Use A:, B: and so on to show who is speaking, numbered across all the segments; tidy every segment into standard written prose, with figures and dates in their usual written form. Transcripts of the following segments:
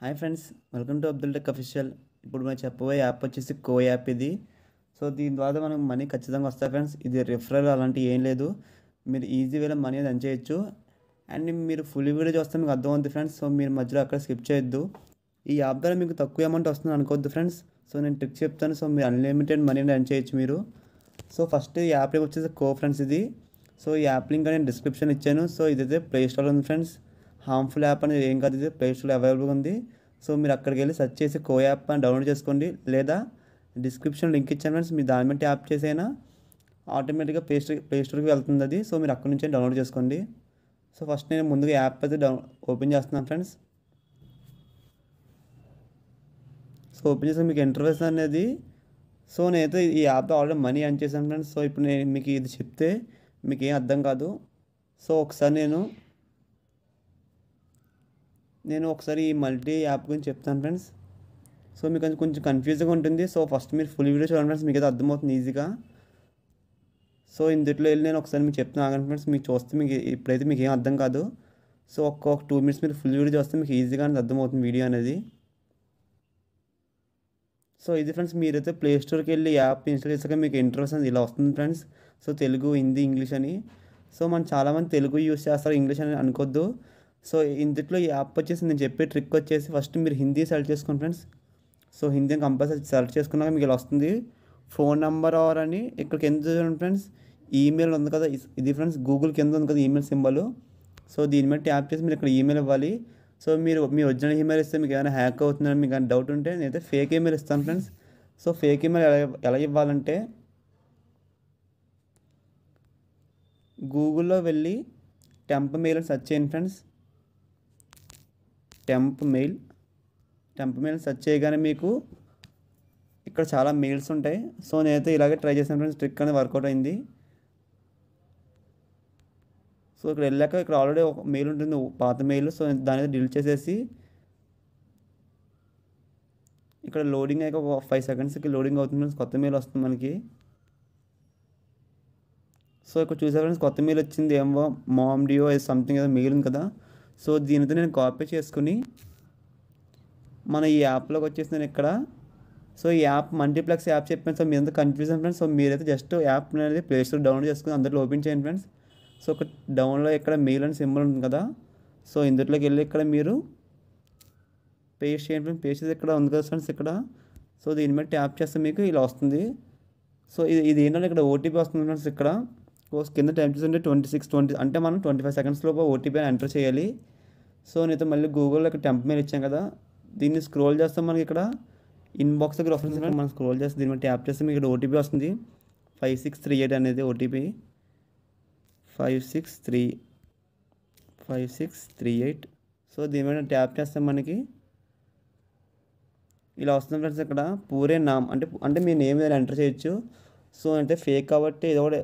A: Hi friends, welcome to Abdul tech official. ఇప్పుడు మనం చెప్పబోయే యాప్ వచ్చేసి కో యాప్ ఇది. సో దీని ద్వారా మనకు మనీ ఖచ్చితంగా వస్తాయి ఫ్రెండ్స్. ఇది రిఫరల్ అలాంటివి ఏం లేదు. మీరు ఈజీ వేలో మనీ అనేది ఎర్న్ చేయొచ్చు. అండ్ మీరు ఫుల్ వీడియో చూస్తే మీకు అర్థమవుతుంది ఫ్రెండ్స్. సో మీరు మధ్యలో అక్కడ స్కిప్ చేయొద్దు. ఈ యాప్ ద్వారా మీకు తక్కువ అమౌంట్ వస్తుంది అనుకోవద్దు ఫ్రెండ్స్. సో నేను ట్రిక్ చెప్తాను. సో మీరు అన్లిమిటెడ్ మనీ ఎర్న్ చేయొచ్చు మీరు. సో ఫస్ట్ ఈ యాప్ లింక్ వచ్చేసి కో ఫ్రెండ్స్ ఇది. సో ఈ యాప్ లింక్ నేను డిస్క్రిప్షన్ ఇచ్చాను. సో ఇదైతే ప్లే స్టోర్లో ఉంది ఫ్రెండ్స్. హార్మ్ఫుల్ యాప్ అనేది ఏం కాదు, ఇది ప్లే స్టోర్లో అవైలబుల్గా ఉంది. సో మీరు అక్కడికి వెళ్ళి సెర్చ్ చేసి కో యాప్ అని డౌన్లోడ్ చేసుకోండి, లేదా డిస్క్రిప్షన్ లింక్ ఇచ్చాను ఫ్రెండ్స్. మీరు దాని మీద ట్యాప్ చేసైనా ఆటోమేటిక్గా ప్లే స్టోర్కి వెళ్తుంది అది. సో మీరు అక్కడి నుంచే డౌన్లోడ్ చేసుకోండి. సో ఫస్ట్ నేను ముందుగా యాప్ అయితే ఓపెన్ చేస్తున్నాను ఫ్రెండ్స్. సో ఓపెన్ చేస్తే మీకు ఇంటర్ఫేస్ అనేది, సో నేనైతే ఈ యాప్తో ఆల్రెడీ మనీ ఎర్న్ చేశాను ఫ్రెండ్స్. సో ఇప్పుడు నేను మీకు ఇది చెప్తే మీకు ఏం అర్థం కాదు. సో ఒకసారి నేను ఒకసారి ఈ మల్టీ యాప్ గురించి చెప్తాను ఫ్రెండ్స్. సో మీకు అది కొంచెం కన్ఫ్యూజ్గా ఉంటుంది. సో ఫస్ట్ మీరు ఫుల్ వీడియో చూడండి ఫ్రెండ్స్, మీకు అయితే అర్థమవుతుంది ఈజీగా. సో ఇందులో వెళ్ళి నేను ఒకసారి మీకు చెప్తాను ఆగండి ఫ్రెండ్స్. మీకు చూస్తే మీకు ఇప్పుడైతే మీకు ఏం అర్థం కాదు. సో ఒక 2 minutes మీరు ఫుల్ వీడియో చూస్తే మీకు ఈజీగా అర్థమవుతుంది వీడియో అనేది. సో ఇది ఫ్రెండ్స్, మీరైతే ప్లే స్టోర్కి వెళ్ళి యాప్ ఇన్స్టాల్ చేసాక మీకు ఇంటర్ఫేస్ అనేది ఇలా వస్తుంది friends. So Telugu, Hindi, English అని. సో మనం చాలామంది తెలుగు యూస్ చేస్తారు, ఇంగ్లీష్ అని అనుకోవద్దు. సో ఇందులో ఈ యాప్ వచ్చేసి నేను చెప్పే ట్రిక్ వచ్చేసి ఫస్ట్ మీరు హిందీ సెలెక్ట్ చేసుకోండి friends. So Hindi compulsory select చేసుకున్నాక మీకు ఇలా వస్తుంది ఫోన్ నెంబర్ ఆర్ అని. ఇక్కడ కింద చూడండి ఫ్రెండ్స్, ఈమెయిల్ ఉంది కదా, ఇది ఫ్రెండ్స్ గూగుల్ కింద ఉంది కదా ఈమెయిల్ సింబల్. సో దీని మీద ట్యాప్ చేసి మీరు ఇక్కడ ఈమెయిల్ ఇవ్వాలి. సో మీరు మీ ఒరిజినల్ ఈమెయిల్ ఇస్తే మీకు ఏమైనా హ్యాక్ అవుతుందని మీకు ఏమైనా డౌట్ ఉంటే నేనైతే ఫేక్ ఈమెయిల్ ఇస్తాను ఫ్రెండ్స్. సో ఫేక్ ఈమెయిల్ ఎలా ఇవ్వాలంటే, గూగుల్లో వెళ్ళి టెంప్ మెయిల్ అని సెర్చ్ చేయండి ఫ్రెండ్స్. టెంప్ మెయిల్ సెర్చ్ చేయగానే మీకు ఇక్కడ చాలా మెయిల్స్ ఉంటాయి. సో నేనైతే ఇలాగే ట్రై చేశాను ఫ్రెండ్స్, ట్రిక్ అనేది వర్కౌట్ అయింది. సో ఇక్కడ వెళ్ళాక ఇక్కడ ఆల్రెడీ ఒక మెయిల్ ఉంటుంది, పాత మెయిల్. సో దాని డిలీట్ చేసేసి ఇక్కడ లోడింగ్ అయ్యాక ఒక 5 secondsకి లోడింగ్ అవుతుంది ఫ్రెండ్స్, కొత్త మెయిల్ వస్తుంది మనకి. సో ఇక్కడ చూసే ఫ్రెండ్స్ కొత్త మెయిల్ వచ్చింది, ఏమో మామ్ డియో సంథింగ్ ఏదో మెయిల్ ఉంది కదా. సో దీనితో నేను కాపీ చేసుకుని మన ఈ యాప్లోకి వచ్చేసి నేను ఇక్కడ, సో ఈ యాప్ మల్టీప్లెక్స్ యాప్ చెప్పాను. సో మీరంతా కన్ఫ్యూజన్ ఫ్రెండ్స్. సో మీరైతే జస్ట్ యాప్ అనేది ప్లే స్టోర్ డౌన్లోడ్ చేసుకుని అందులో ఓపెన్ చేయండి ఫ్రెండ్స్. సో ఒక డౌన్లో ఇక్కడ మెయిల్ అని సింబల్ ఉంటుంది కదా. సో ఇందులోకి వెళ్ళి ఇక్కడ మీరు పేస్ట్ చేయండి ఫ్రెండ్స్. పేస్ట్ చేసి ఇక్కడ ఉంది కదా ఫ్రెండ్స్ ఇక్కడ. సో దీని మీద ట్యాప్ చేస్తే మీకు ఇలా వస్తుంది. సో ఇది ఏంటంటే ఇక్కడ ఓటీపీ వస్తుంది ఫ్రెండ్స్. ఇక్కడ కింద టైప్ చేస్తుంటే 2620 అంటే మనం 25 seconds లోపు ఓటీపీ ఎంటర్ చేయాలి. సో నేనైతే మళ్ళీ గూగుల్లో ఇక్కడ టెంప్ మెయిల్ ఇచ్చాను కదా, దీన్ని స్క్రోల్ చేస్తాం మనకి ఇక్కడ ఇన్బాక్స్ దగ్గర వస్తుంది. మనం స్క్రోల్ చేస్తే దీని మీద ట్యాప్ చేస్తే మీకు ఇక్కడ ఓటీపీ వస్తుంది 5638 అనేది ఓటీపీ 5638. సో దీని మీద ట్యాప్ చేస్తే మనకి ఇలా వస్తుంది ఫ్రెండ్స్. ఇక్కడ పూరే నామ్ అంటే మీ నేమ్ ఏదైనా ఎంటర్ చేయొచ్చు. సో అంటే ఫేక్ కాబట్టి ఏదో ఒకటి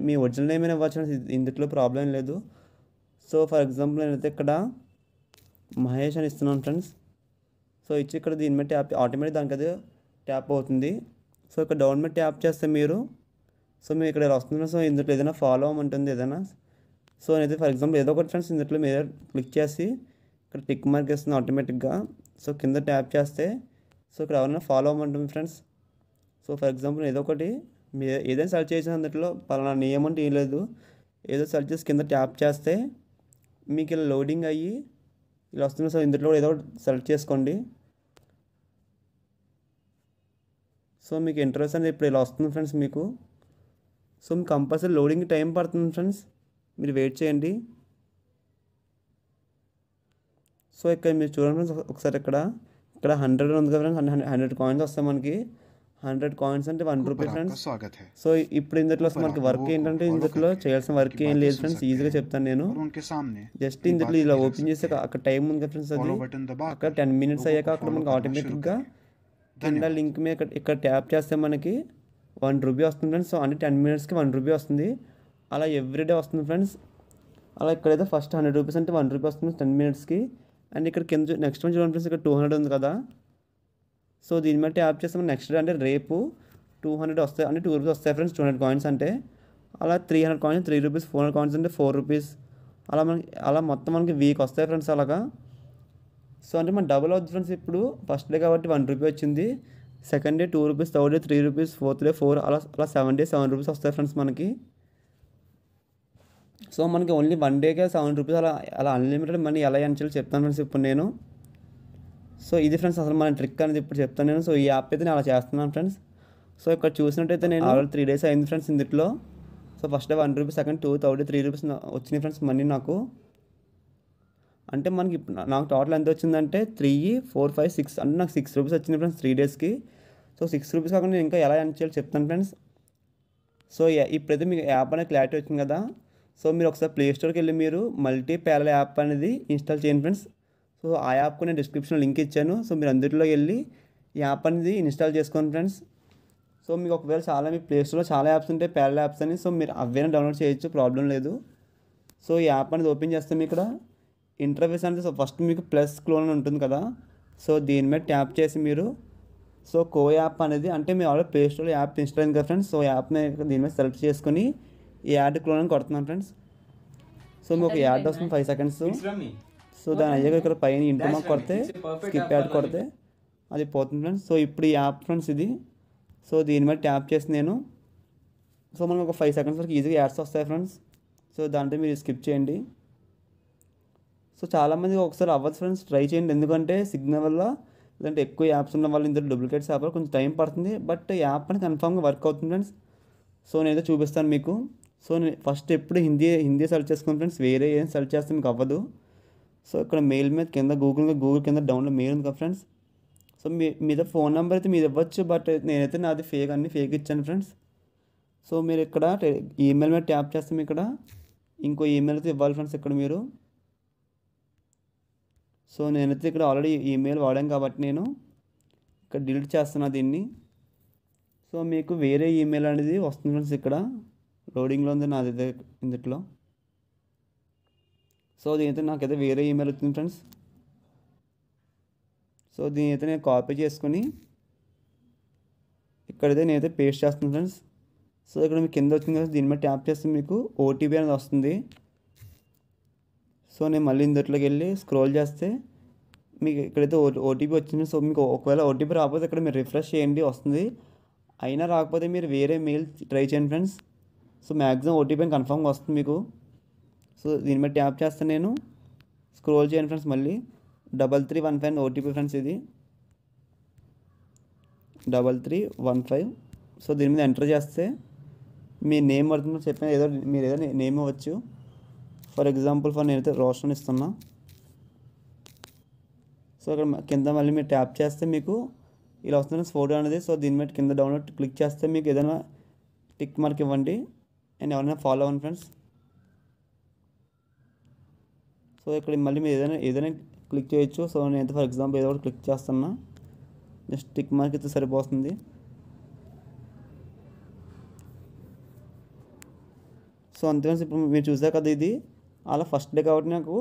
A: మీ ఒరిజినల్ నేమ్ అయినా ఇవ్వచ్చు, ఇందులో ప్రాబ్లం లేదు. సో ఫర్ ఎగ్జాంపుల్ నేనైతే ఇక్కడ మహేష్ అని ఇస్తున్నాను ఫ్రెండ్స్. సో ఇచ్చి ఇక్కడ దీని మీద ట్యాప్ ఆటోమేటిక్ దానికి అది ట్యాప్ అవుతుంది. సో ఇక్కడ డౌన్ మీద ట్యాప్ చేస్తే మీరు, సో మీరు ఇక్కడ వస్తుంది. సో ఇందులో ఏదైనా ఫాలో అవ్వమంటుంది ఏదైనా. సో నేనైతే ఫర్ ఎగ్జాంపుల్ ఏదో ఒకటి ఫ్రెండ్స్ ఇందులో మీరు క్లిక్ చేసి ఇక్కడ టిక్ మార్క్ ఇస్తుంది ఆటోమేటిక్గా. సో కింద ట్యాప్ చేస్తే సో ఇక్కడ ఎవరైనా ఫాలో అవ్వమంటుంది ఫ్రెండ్స్. సో ఫర్ ఎగ్జాంపుల్ ఏదో ఒకటి మీరు ఏదైనా సెర్చ్ చేసిన అందులో పలానా నేమ్ అంటే ఏం లేదు, ఏదో సెర్చ్ చేసి కింద ట్యాప్ చేస్తే మీకు ఇలా లోడింగ్ అయ్యి ఇలా వస్తుంది. సో ఇందులో ఏదో ఒకటి సెలెక్ట్ చేసుకోండి. సో మీకు ఇంటర్వ్యూస్ అనేది ఇప్పుడు ఇలా వస్తుంది ఫ్రెండ్స్ మీకు. సో మీకు కంపల్సరీ లోడింగ్ టైం పడుతుంది ఫ్రెండ్స్, మీరు వెయిట్ చేయండి. సో ఇక్కడ మీరు చూడండి ఫ్రెండ్స్ ఒకసారి ఇక్కడ 100 ఉంది కదా ఫ్రెండ్స్, 100 కాయిన్స్ వస్తాయి మనకి. 100 కాయిన్స్ అంటే 1 రూపీ ఫ్రెండ్స్. సో ఇప్పుడు ఇందులో మనకి వర్క్ ఏంటంటే, ఇందులో చేయాల్సిన వర్క్ ఏం లేదు ఫ్రెండ్స్, ఈజీగా చెప్తాను నేను. జస్ట్ ఇందులో ఇలా ఓపెన్ చేసి అక్కడ టైం ఉంది కదా ఫ్రెండ్స్, అది అక్కడ 10 minutes అయ్యాక అక్కడ మనకి ఆటోమేటిక్గా కింద లింక్ మీద ఇక్కడ ట్యాప్ చేస్తే మనకి 1 రూపీ వస్తుంది ఫ్రెండ్స్. సో అంటే 10 minutesకి 1 రూపీ వస్తుంది. అలా ఎవ్రీడే వస్తుంది ఫ్రెండ్స్. అలా ఇక్కడైతే ఫస్ట్ 100 రూపీస్ అంటే 1 రూపీ వస్తుంది 10 minutesకి. అండ్ ఇక్కడ కింద నెక్స్ట్ వన్ చూడండి ఫ్రెండ్స్, ఇక్కడ 200 ఉంది కదా. సో దీని మీద ట్యాప్ చేస్తే మనం నెక్స్ట్ డే అంటే రేపు 200 వస్తాయి, అంటే 2 రూపీస్ వస్తాయి ఫ్రెండ్స్. 200 కాయిన్స్ అంటే అలా 300 కాయిన్స్ 3 రూపీస్, 400 కాయిన్స్ అంటే 4 రూపీస్. అలా మొత్తం మనకి వీక్ వస్తాయి ఫ్రెండ్స్ అలాగా. సో అంటే మన డబుల్ అవుతుంది ఫ్రెండ్స్. ఇప్పుడు ఫస్ట్ డే కాబట్టి 1 రూపీ వచ్చింది, second day 2 rupees, third day 3 rupees, fourth day 4, అలా అలా 7 డే 7 రూపీస్ వస్తాయి ఫ్రెండ్స్ మనకి. సో మనకి ఓన్లీ 1 డేకే 7 రూపీస్ అలా అలా అన్లిమిటెడ్ మనీ ఎలా ఎర్న్ చేయాలో చెప్తాను ఫ్రెండ్స్ ఇప్పుడు నేను. సో ఇది ఫ్రెండ్స్ అసలు మన ట్రిక్ అనేది ఇప్పుడు చెప్తాను నేను. సో ఈ యాప్ అయితే నేను అలా చేస్తున్నాను ఫ్రెండ్స్. సో ఇక్కడ చూసినట్టయితే నేను ఆల్రెడీ 3 డేస్ అయింది ఫ్రెండ్స్ ఇందులో. So first day 1 rupee, second 2, third day 3 rupees వచ్చినాయి ఫ్రెండ్స్ మనీ నాకు. అంటే మనకి నాకు టోటల్ ఎంత వచ్చిందంటే 3, 4, 5, 6 అంటే నాకు 6 రూపీస్ వచ్చింది ఫ్రెండ్స్ 3 డేస్కి. సో 6 రూపీస్ కాకుండా నేను ఇంకా ఎలా ఎర్న్ చేయాలో చెప్తాను ఫ్రెండ్స్. సో ఇప్పుడైతే మీకు యాప్ అనేది క్లారిటీ వచ్చింది కదా. సో మీరు ఒకసారి ప్లే స్టోర్కి వెళ్ళి మీరు మల్టీ ప్యారల్ యాప్ అనేది ఇన్స్టాల్ చేయండి ఫ్రెండ్స్. సో ఆ యాప్కు నేను డిస్క్రిప్షన్లో లింక్ ఇచ్చాను. సో మీరు అందులో వెళ్ళి ఈ యాప్ అనేది ఇన్స్టాల్ చేసుకోండి ఫ్రెండ్స్. సో మీకు ఒకవేళ మీ ప్లే స్టోర్లో చాలా యాప్స్ ఉంటాయి ప్యారల్ యాప్స్ అని, సో మీరు అవైనా డౌన్లోడ్ చేయొచ్చు, ప్రాబ్లం లేదు. సో ఈ యాప్ అనేది ఓపెన్ చేస్తే మీకు ఇక్కడ ఇంటర్ఫేస్ అంటే సో ఫస్ట్ మీకు ప్లస్ క్లోన్ అని ఉంటుంది కదా. సో దీని మీద ట్యాప్ చేసి మీరు సో కో యాప్ అనేది అంటే మీరు ఆల్రెడీ ప్లే స్టోర్లో యాప్ ఇన్స్టాల్ అయింది కదా ఫ్రెండ్స్. సో యాప్ని దీని మీద సెలెక్ట్ చేసుకొని ఈ యాడ్ క్లోన్ అని కొడుతున్నాను ఫ్రెండ్స్. సో మీకు ఒక యాడ్ వస్తుంది 5 సెకండ్స్. సో దాని అయ్యాక ఇక్కడ పైన ఇంటూ మాకు కొడితే స్కిప్ యాడ్ కొడితే అది పోతుంది ఫ్రెండ్స్. సో ఇప్పుడు ఈ యాప్ ఫ్రెండ్స్ ఇది. సో దీని మీద ట్యాప్ చేసి నేను సో మనకు ఒక 5 సెకండ్స్ వరకు ఈజీగా యాడ్స్ వస్తాయి ఫ్రెండ్స్. సో దాంట్లో మీరు స్కిప్ చేయండి. సో చాలామంది ఒకసారి అవ్వదు ఫ్రెండ్స్, ట్రై చేయండి. ఎందుకంటే సిగ్నల్ వల్ల లేదంటే ఎక్కువ యాప్స్ ఉన్న వాళ్ళు ఇందులో డూప్లికేట్స్ యాప్ కొంచెం టైం పడుతుంది, బట్ యాప్ అని కన్ఫామ్గా వర్క్ అవుతుంది ఫ్రెండ్స్. సో నేనైతే చూపిస్తాను మీకు. సో నేను ఫస్ట్ ఎప్పుడు హిందీ సెర్చ్ చేసుకోండి ఫ్రెండ్స్, వేరే ఏం సెర్చ్ చేస్తే మీకు అవ్వదు. సో ఇక్కడ మెయిల్ మీద కింద గూగుల్ కింద డౌన్లో మెయిల్ ఉంది కదా ఫ్రెండ్స్. సో మీద ఫోన్ నెంబర్ అయితే మీరు ఇవ్వచ్చు, బట్ నేనైతే నాది అన్ని ఫేక్ ఇచ్చాను ఫ్రెండ్స్. సో మీరు ఇక్కడ ఈమెయిల్ మీద ట్యాప్ చేస్తే ఇక్కడ ఇంకో ఈమెయిల్ అయితే ఇవ్వాలి ఫ్రెండ్స్ ఇక్కడ మీరు. సో నేనైతే ఇక్కడ ఆల్రెడీ ఈమెయిల్ వాడాను కాబట్టి నేను ఇక్కడ డిలీట్ చేస్తున్నా దీన్ని. సో మీకు వేరే ఈమెయిల్ అనేది వస్తుంది ఫ్రెండ్స్, ఇక్కడ లోడింగ్లో ఉంది నాది ఇందులో. సో దీనైతే నాకైతే వేరే ఈమెయిల్ వచ్చింది ఫ్రెండ్స్. సో దీనైతే నేను కాపీ చేసుకొని ఇక్కడైతే నేనైతే పేస్ట్ చేస్తున్నాను ఫ్రెండ్స్. సో ఇక్కడ మీకు కింద వచ్చింది కదా, దీని మీద ట్యాప్ చేస్తే మీకు ఓటీపీ అనేది వస్తుంది. సో నేను మళ్ళీ ఇందులోకి వెళ్ళి స్క్రోల్ చేస్తే మీకు ఇక్కడైతే ఓటీపీ వచ్చింది. సో మీకు ఒకవేళ ఓటీపీ రాకపోతే ఇక్కడ మీరు రిఫ్రెష్ చేయండి, వస్తుంది. అయినా రాకపోతే మీరు వేరే మెయిల్ ట్రై చేయండి ఫ్రెండ్స్. సో మ్యాక్సిమం ఓటీపీ కన్ఫామ్గా వస్తుంది మీకు. సో దీని మీద ట్యాప్ చేస్తే నేను స్క్రోల్ చేయండి ఫ్రెండ్స్, మళ్ళీ 3315 ఓటీపీ ఫ్రెండ్స్ ఇది 3315. సో దీని మీద ఎంటర్ చేస్తే మీ నేమ్ పడుతుందో చెప్పిన మీరు ఏదో నేమ్ ఇవ్వచ్చు. ఫర్ ఎగ్జాంపుల్ నేనైతే రోషన్ ఇస్తున్నా. సో ఇక్కడ కింద మళ్ళీ మీరు ట్యాప్ చేస్తే మీకు ఇలా వస్తుంది ఫోటో అనేది. సో దీని మీద కింద డౌన్లోడ్ క్లిక్ చేస్తే మీకు ఏదైనా టిక్ మార్క్ ఇవ్వండి అండ్ ఎవరైనా ఫాలో అవ్వండి ఫ్రెండ్స్. సో ఇక్కడ మళ్ళీ మీరు ఏదైనా క్లిక్ చేయొచ్చు. సో నేనైతే ఫర్ ఎగ్జాంపుల్ ఏదో ఒకటి క్లిక్ చేస్తున్నా, జస్ట్ టిక్ మార్క్ అయితే సరిపోతుంది. సో అంతే ఫ్రెండ్స్, ఇప్పుడు మీరు చూసారు కదా ఇది అలా ఫస్ట్ డే కాబట్టి నాకు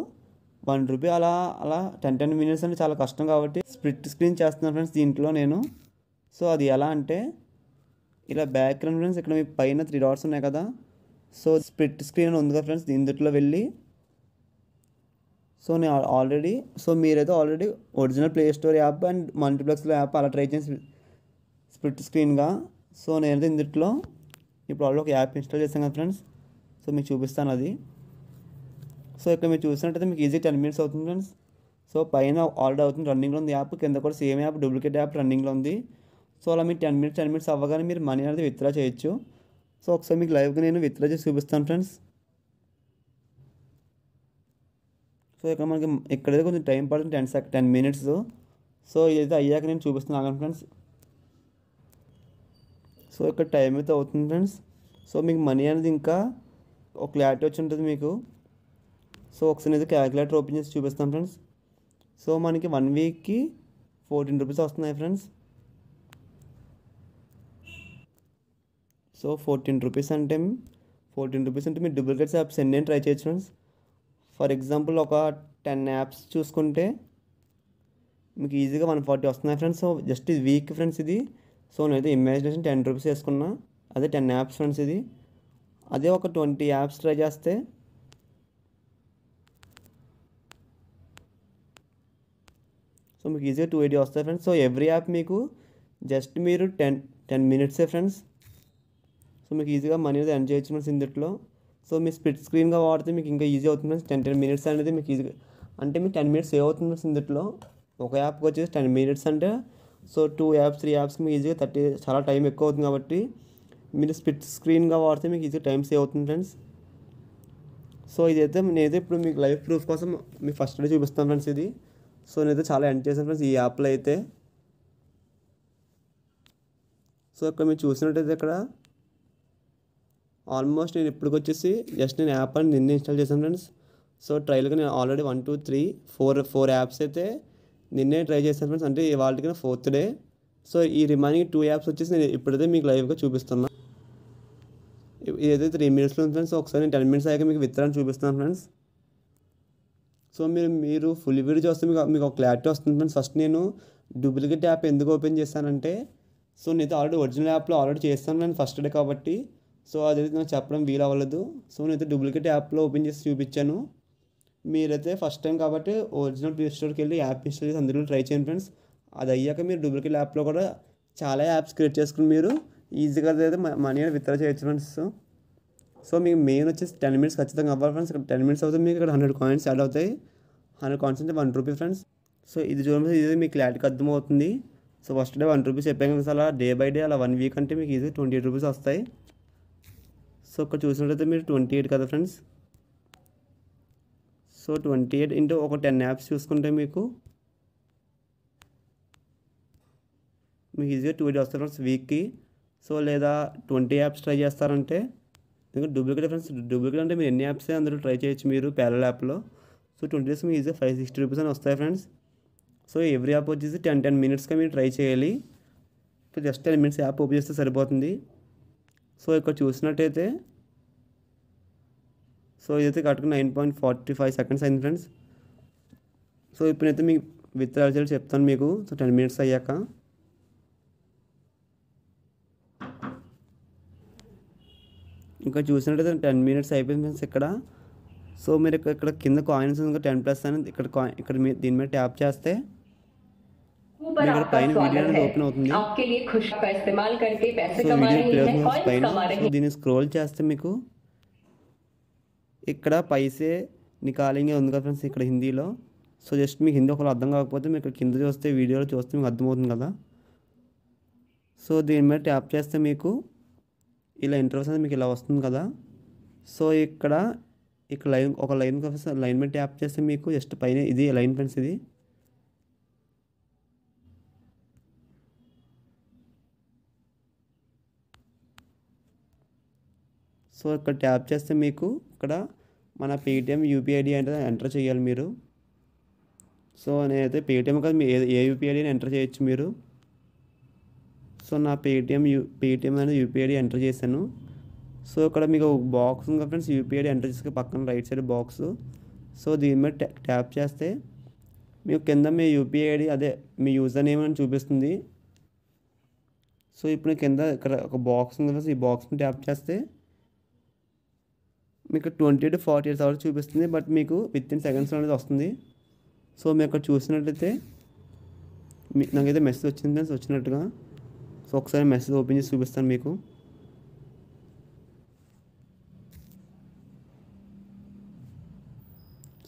A: 1 రూపీ అలా 10 మినిట్స్ అంటే చాలా కష్టం కాబట్టి స్ప్లిట్ స్క్రీన్ చేస్తున్నాను ఫ్రెండ్స్ దీంట్లో నేను. సో అది ఎలా అంటే ఇలా బ్యాక్గ్రౌండ్ ఫ్రెండ్స్ ఇక్కడ మీ పైన 3 డాట్స్ ఉన్నాయి కదా. సో స్ప్లిట్ స్క్రీన్ అని ఉంది కదా ఫ్రెండ్స్, దీంట్లో వెళ్ళి సో నేను ఆల్రెడీ మీరైతే already original play store app and మల్టీప్లెక్స్లో యాప్ అలా ట్రై చేసి స్ప్లిట్ స్క్రీన్గా. సో నేనైతే ఇందులో ఇప్పుడు ఆల్రెడీ ఒక యాప్ ఇన్స్టాల్ చేశాను కదా ఫ్రెండ్స్. సో మీకు చూపిస్తాను అది. సో ఇక్కడ మీరు చూసినట్టయితే మీకు ఈజీ 10 మినిట్స్ అవుతుంది ఫ్రెండ్స్. సో పైన ఆల్రెడీ అవుతుంది, రన్నింగ్లో ఉంది యాప్, కింద కూడా సేమ్ యాప్ డూప్లికేట్ యాప్ రన్నింగ్లో ఉంది. సో అలా మీరు 10 మినిట్స్ అవ్వగానే మీరు మనీ అనేది విత్డ్రా చేయొచ్చు. సో ఒకసారి మీకు లైవ్గా నేను విత్డ్రా చేసి చూపిస్తాను ఫ్రెండ్స్. సో ఇక్కడ మనకి ఇక్కడైతే కొంచెం టైం పడుతుంది 10 మినిట్స్. సో ఇదైతే అయ్యాక నేను చూపిస్తున్నాను ఫ్రెండ్స్. సో ఇక్కడ టైం అయితే అవుతుంది ఫ్రెండ్స్. సో మీకు మనీ అనేది ఇంకా ఒక క్లారిటీ వచ్చి ఉంటుంది మీకు. సో ఒకసారి అయితే క్యాలిక్యులేటర్ ఓపెన్ చేసి చూపిస్తాను ఫ్రెండ్స్. సో మనకి 1 వీక్కి 14 రూపీస్ వస్తున్నాయి ఫ్రెండ్స్. సో 14 రూపీస్ అంటే మీరు డూప్లికేట్స్ యాప్స్ ఎన్ని ట్రై చేయొచ్చు ఫ్రెండ్స్. ఫర్ ఎగ్జాంపుల్ ఒక 10 యాప్స్ చూసుకుంటే మీకు ఈజీగా 140 వస్తున్నాయి ఫ్రెండ్స్. సో జస్ట్ ఇది వీక్ ఫ్రెండ్స్ ఇది. సో నేనైతే ఇమాజినేషన్ 10 రూపీస్ వేసుకున్నా, అదే 10 యాప్స్ ఫ్రెండ్స్ ఇది. అదే ఒక 20 యాప్స్ ట్రై చేస్తే సో మీకు ఈజీగా 280 వస్తాయి ఫ్రెండ్స్. సో ఎవ్రీ యాప్ మీకు జస్ట్ మీరు 10 మినిట్సే ఫ్రెండ్స్. సో మీకు ఈజీగా మనీ అనేది ఎర్న్ చేయొచ్చు ఫ్రెండ్స్ ఇందులో. సో మీ స్ప్లిట్ స్క్రీన్గా వాడితే మీకు ఇంకా ఈజీ అవుతుంది ఫ్రెండ్స్. 10 మినిట్స్ అనేది మీకు ఈజీగా అంటే మీకు 10 మినిట్స్ సేవ్ అవుతుంది ఫ్రెండ్స్ ఇందులో. ఒక యాప్కి వచ్చేసి 10 మినిట్స్ అంటే సో 2 యాప్స్ 3 యాప్స్ మీకు ఈజీగా 30 చాలా టైం ఎక్కువ అవుతుంది కాబట్టి మీరు స్ప్లిట్ స్క్రీన్గా వాడితే మీకు ఈజీగా టైం సేవ్ అవుతుంది ఫ్రెండ్స్. సో ఇదైతే నేనైతే ఇప్పుడు మీకు లైవ్ ప్రూఫ్ కోసం మీకు ఫస్ట్ డే చూపిస్తాను ఫ్రెండ్స్ ఇది. సో నేనైతే చాలా ఎండ్ చేశాను ఫ్రెండ్స్ ఈ యాప్లో అయితే. సో ఇక్కడ మీరు చూసినట్టయితే ఇక్కడ ఆల్మోస్ట్ నేను ఇప్పటికి వచ్చేసి జస్ట్ నేను యాప్ అని నిన్నే ఇన్స్టాల్ చేశాను ఫ్రెండ్స్. సో ట్రైల్గా నేను ఆల్రెడీ 1 2 3 4 యాప్స్ అయితే నిన్నే ట్రై చేశాను ఫ్రెండ్స్. అంటే వాళ్ళకి 4th డే. సో ఈ రిమైనింగ్ 2 యాప్స్ వచ్చేసి నేను ఇప్పుడైతే మీకు లైవ్గా చూపిస్తున్నా. ఇదైతే 3 మినిట్స్లో ఉంది ఫ్రెండ్స్. ఒకసారి నేను 10 మినిట్స్ అయ్యాక మీకు విత్డ్రాని చూపిస్తాను ఫ్రెండ్స్. సో మీరు ఫుల్ వీడియో చూస్తే మీకు ఒక క్లారిటీ వస్తుంది ఫ్రెండ్స్. ఫస్ట్ నేను డూప్లికేట్ యాప్ ఎందుకు ఓపెన్ చేశానంటే సో నేనైతే ఆల్రెడీ ఒరిజినల్ యాప్లో ఆల్రెడీ చేస్తాను నేను ఫస్ట్ డే కాబట్టి సో అదైతే నాకు చెప్పడం వీలు అవ్వలేదు. సో నేనైతే డూప్లికేట్ యాప్లో ఓపెన్ చేసి చూపించాను. మీరైతే ఫస్ట్ టైం కాబట్టి ఒరిజినల్ ప్లే స్టోర్కి వెళ్ళి యాప్ ఇన్స్టాల్ చేసి అందులో ట్రై చేయండి ఫ్రెండ్స్. అది అయ్యాక మీరు డూప్లికేట్ యాప్లో కూడా చాలా యాప్స్ క్రియేట్ చేసుకుని మీరు ఈజీగా అయితే మనీ అనేది విత్డ్రా చేయొచ్చు ఫ్రెండ్స్. సో మీకు మెయిన్ వచ్చేసి 10 మినిట్స్ ఖచ్చితంగా అవ్వాలి ఫ్రెండ్స్. ఇక్కడ 10 మినిట్స్ అవుతుంది మీకు ఇక్కడ 100 కాయిన్స్ యాడ్ అవుతాయి. 100 కాయిన్స్ అంటే 1 రూపీ ఫ్రెండ్స్. సో ఇది చూడండి ఇది మీకు క్లారిటీగా అర్థమవుతుంది. సో ఫస్ట్ డే 1 రూపీస్ చెప్పాను ఫ్రెండ్స్. అలా డే బై డే అలా 1 వీక్ అంటే మీకు ఈజీ 28 రూపీస్ వస్తాయి. సో ఇక్కడ చూసినట్టయితే మీరు 28 కదా ఫ్రెండ్స్. సో 28 ఇంటూ ఒక 10 యాప్స్ చూసుకుంటే మీకు ఈజీగా 280 వస్తాయి ఫ్రెండ్స్ వీక్కి. సో లేదా 20 యాప్స్ ట్రై చేస్తారంటే ఇంకా డూప్లికేట్ ఫ్రెండ్స్. డూప్లికేట్ అంటే మీరు ఎన్ని యాప్స్ అందులో ట్రై చేయొచ్చు మీరు ప్యారల్ యాప్లో. సో 20 డేస్ మీకు ఈజీగా 560 రూపీస్ అని వస్తాయి ఫ్రెండ్స్. సో ఎవ్రీ యాప్ వచ్చేసి 10 మినిట్స్గా మీరు ట్రై చేయాలి. ఇప్పుడు జస్ట్ 10 మినిట్స్ యాప్ ఓపెన్ చేస్తే సరిపోతుంది. సో ఇక్కడ చూసినట్టయితే సో ఇదైతే కరెక్ట్గా 9.45 సెకండ్స్ అయింది ఫ్రెండ్స్. సో ఇప్పుడైతే మీకు విత్డ్రా రిజల్ట్ చెప్తాను మీకు. సో 10 మినిట్స్ అయ్యాక ఇంకా చూసినట్టయితే 10 మినిట్స్ అయిపోయింది ఫ్రెండ్స్ ఇక్కడ. సో మీరు ఇక్కడ కింద కాయిన్స్ ఇంకా 10+ అని ఇక్కడ దీని మీద ట్యాప్ చేస్తే ఇక్కడ పైన వీడియో అనేది ఓపెన్ అవుతుంది. సో వీడియో ప్లే అవుతుంది పైన. సో దీన్ని స్క్రోల్ చేస్తే మీకు ఇక్కడ పైసే నికాలింగే ఉంది కదా ఫ్రెండ్స్ ఇక్కడ హిందీలో. సో జస్ట్ మీకు హిందీ ఒకవేళ అర్థం కాకపోతే మీకు కింద చూస్తే వీడియోలో చూస్తే మీకు అర్థమవుతుంది కదా. సో దీని మీద ట్యాప్ చేస్తే మీకు ఇలా ఇంటర్వ్యూస్ అనేది మీకు ఇలా వస్తుంది కదా. సో ఇక్కడ ఒక లైన్ లైన్ మీద ట్యాప్ చేస్తే మీకు జస్ట్ పైన ఇది లైన్ ఫ్రెండ్స్ ఇది. సో ఇక్కడ ట్యాప్ చేస్తే మీకు ఇక్కడ మన పేటిఎం యూపీఐ ఐడి అంటే ఎంటర్ చేయాలి మీరు. సో నేనైతే పేటిఎం కాదు మీ ఏ యూపీఐ ఐడిని ఎంటర్ చేయొచ్చు మీరు. సో నా పేటిఎం అనేది యూపీఐ ఐడి ఎంటర్ చేశాను. సో ఇక్కడ మీకు ఒక బాక్స్ ఉంది ఫ్రెండ్స్ యూపీఐ ఐడి ఎంటర్ చేసే పక్కన రైట్ సైడ్ బాక్స్. సో దీని మీద ట్యాప్ చేస్తే మీకు కింద మీ యూపీఐ ఐడి అదే మీ యూజర్ నేమ్ అని చూపిస్తుంది. సో ఇప్పుడు కింద ఇక్కడ ఒక బాక్స్ ఉంది ఫ్రెండ్స్. ఈ బాక్స్ని ట్యాప్ చేస్తే మీకు 20 to 48 అవర్స్ చూపిస్తుంది. బట్ మీకు విత్ ఇన్ సెకండ్స్ అనేది వస్తుంది. సో మీరు ఇక్కడ చూసినట్లయితే నాకైతే మెసేజ్ వచ్చింది ఫ్రెండ్స్ వచ్చినట్టుగా. సో ఒకసారి మెసేజ్ ఓపెన్ చేసి చూపిస్తాను మీకు.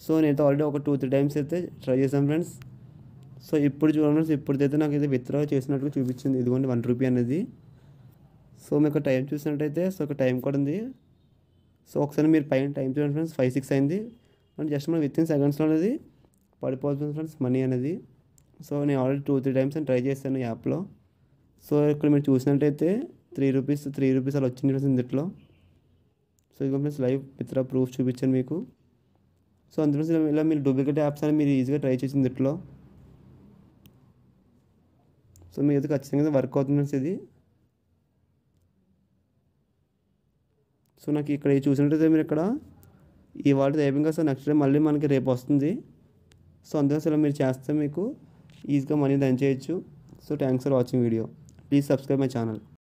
A: సో నేనైతే ఆల్రెడీ ఒక 2-3 టైమ్స్ అయితే ట్రై చేశాను ఫ్రెండ్స్. సో ఇప్పుడు చూడండి ఫ్రెండ్స్ ఇప్పుడైతే నాకు అయితే విత్డ్రా చేసినట్టుగా చూపించింది ఇదిగోండి 1 రూపీ అనేది. సో మీకు టైం చూసినట్టయితే సో ఒక టైం కూడా ఉంది. సో ఒకసారి మీరు పైన టైం చూడండి ఫ్రెండ్స్ 5-6 అయింది. అంటే జస్ట్ మనం విత్ ఇన్ సెకండ్స్లో అనేది పడిపోతుంది ఫ్రెండ్స్ మనీ అనేది. సో నేను ఆల్రెడీ 2-3 టైమ్స్ అని ట్రై చేశాను యాప్లో. సో ఇక్కడ మీరు చూసినట్టయితే 3 రూపీస్ అలా వచ్చింది ఫ్రెండ్స్ ఇందులో. సో ఇదిగో ఫ్రెండ్స్ లైవ్ విత్డ్రా ప్రూఫ్ చూపించాను మీకు. సో అందులో ఇలా మీరు డూప్లికేట్ యాప్స్ అని మీరు ఈజీగా ట్రై చేసింది ఇందులో. సో మీకు అయితే ఖచ్చితంగా వర్క్ అవుతుంది ఫ్రెండ్స్ ఇది. సో నాకు ఇక్కడ చూసినట్టయితే మీరు ఇక్కడ ఈ వాటి అయిపోయింది కదా. సో నెక్స్ట్ డే మళ్ళీ మనకి రేపు వస్తుంది. సో అందుకని మీరు చేస్తే మీకు ఈజీగా మనీ ఎర్న్ చేయొచ్చు. So thanks for watching video. Please subscribe my channel.